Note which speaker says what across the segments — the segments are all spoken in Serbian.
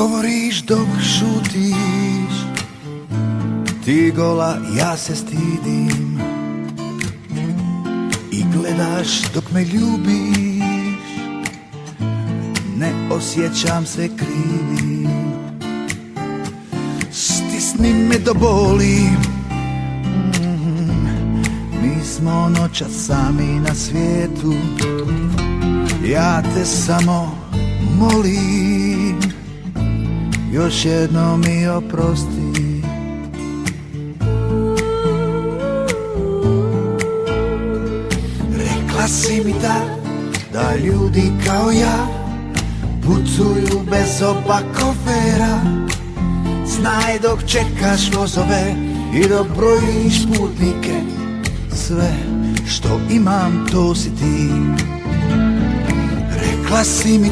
Speaker 1: govoriš dok šutiš, ti gola, ja se stidim. I gledaš dok me ljubiš, ne osjećam se krivim. Stisni me do boli, mi smo noćas sami na svijetu. Ja te samo molim, još jednom mi oprosti. Rekla si mi da ljudi kao ja putuju bez oba kofera. Znaj dok čekaš vozove i dok brojiš putnike, sve što imam to si ti. Rekla si mi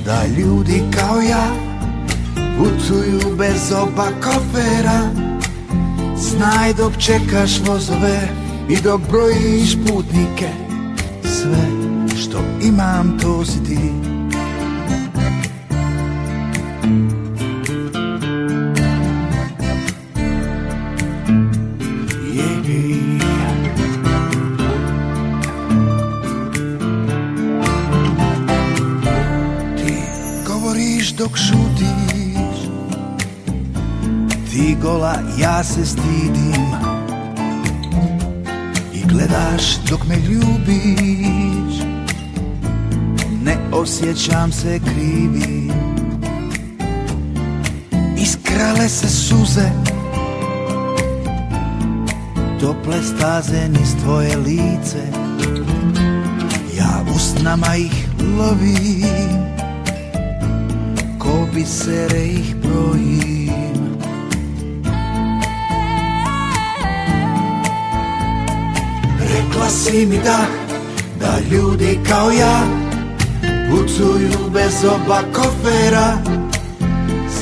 Speaker 1: da ljudi kao ja putuju bez oba kofera. Znaj dok čekaš vozove i dok brojiš putnike, sve što imam to si ti. Dok šutiš, ti gola, ja se stidim. I gledaš dok me ljubiš, ne osjećam se krivim. Iskrale se suze, tople staze niz tvoje lice. Ja usnama ih lovim, ko bisere ih brojim. Rekla si mi da ljudi kao ja putuju bez oba kofera.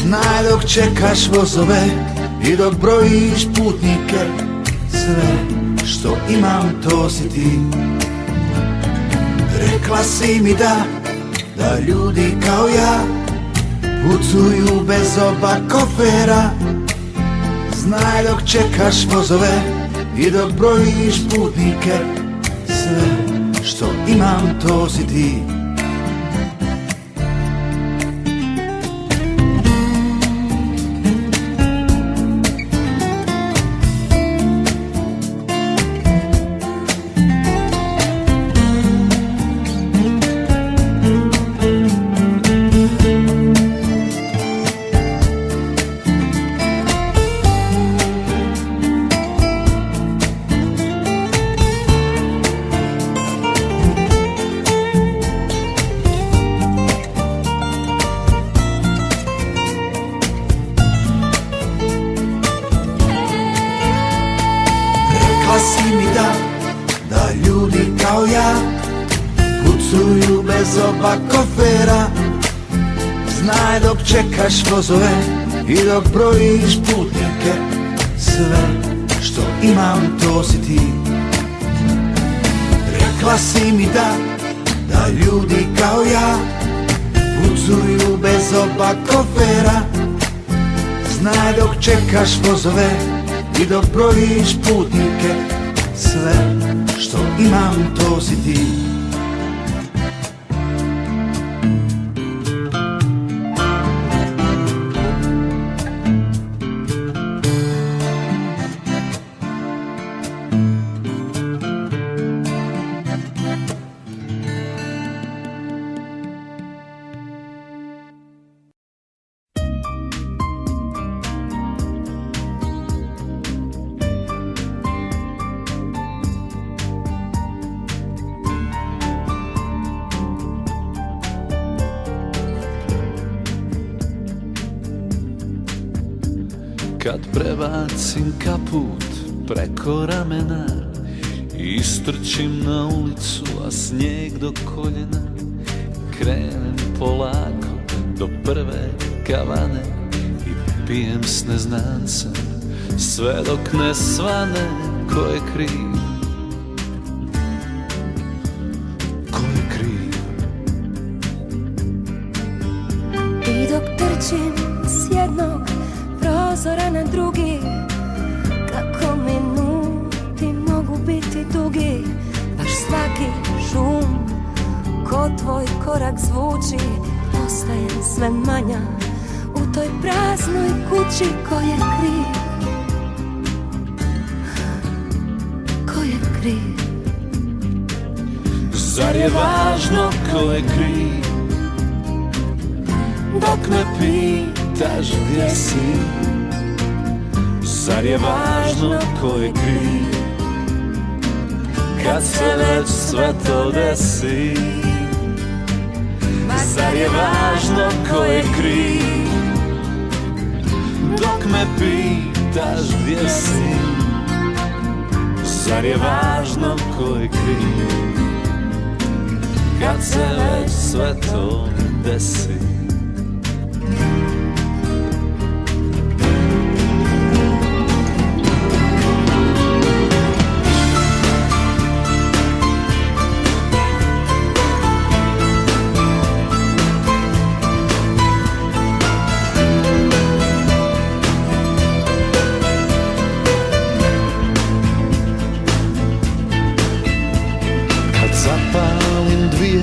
Speaker 1: Znaj dok čekaš vozove i dok brojiš putnike, sve što imam to si ti. Rekla si mi da ljudi kao ja putuju bez oba kofera. Znaj dok čekaš vozove i dok brojiš putnike, sve što imam to si ti. Rekla si mi da ljudi kao ja putuju bez oba kofera. Znaj dok čekaš vozove i dok brojiš putnike, sve što imam to si ti. Rekla si mi da ljudi kao ja putuju bez oba kofera. Znaj dok čekaš vozove i dok brojiš putnike, sve što imam to si ti.
Speaker 2: Kad prebacim kaput preko ramena, istrčim na ulicu, a snijeg do koljena. Krenem polako do prve kavane i pijem s neznancem, sve dok ne svane ko je kriv. Ko je kriv?
Speaker 3: I dok trčim skočim s jednog prozora na drugi, kako minuti mogu biti dugi, baš svaki šum ko tvoj korak zvuči, postajem sve manja u toj praznoj kući. Ko je kriv? Ko je kriv?
Speaker 2: Zar je važno ko je kriv? Dok me pitaš gdje si, zar je važno ko je kriv? Kad se već sve to desi, zar je važno ko je kriv? Dok me pitaš gdje si, zar je važno ko je kriv? Kad se već sve to desi. Zapalim dvije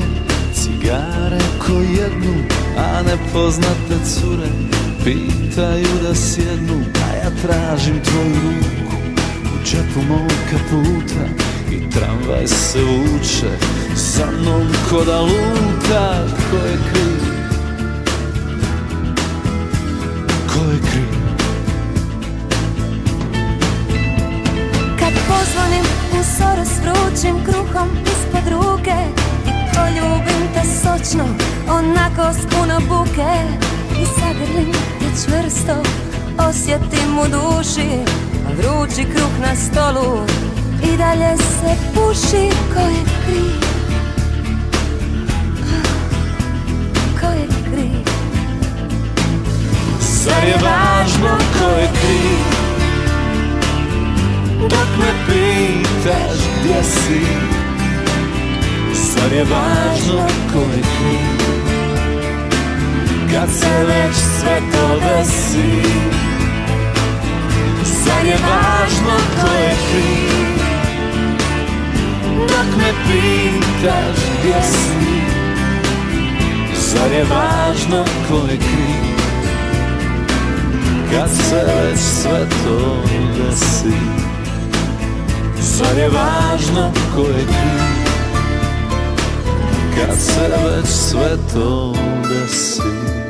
Speaker 2: cigare ko jednu, a nepoznate cure pitaju da sjednu, a ja tražim tvoju ruku u džepu mog kaputa i tramvaj se vuče sa mnom ko da luta. Ko je kriv? Ko je kriv?
Speaker 3: Kad pozvonim u soru s vrućim kruhom ispod ruke i poljubim te sočno, onako s puno buke, i zagrlim te čvrsto, osjetim u duši vrući kruh na stolu i dalje se puši. Ko je kriv? Ko je kriv?
Speaker 2: Zar je važno ko je kriv? Dok me pitaš gdje si, zar je važno ko je kriv? Kad se već sve to desi, zar je važno ko je kriv? Dok me pitaš gdje si, zar je važno ko je kriv? Kad se već sve to desi, zar je važno ko je kriv? Kad se već sve to desi.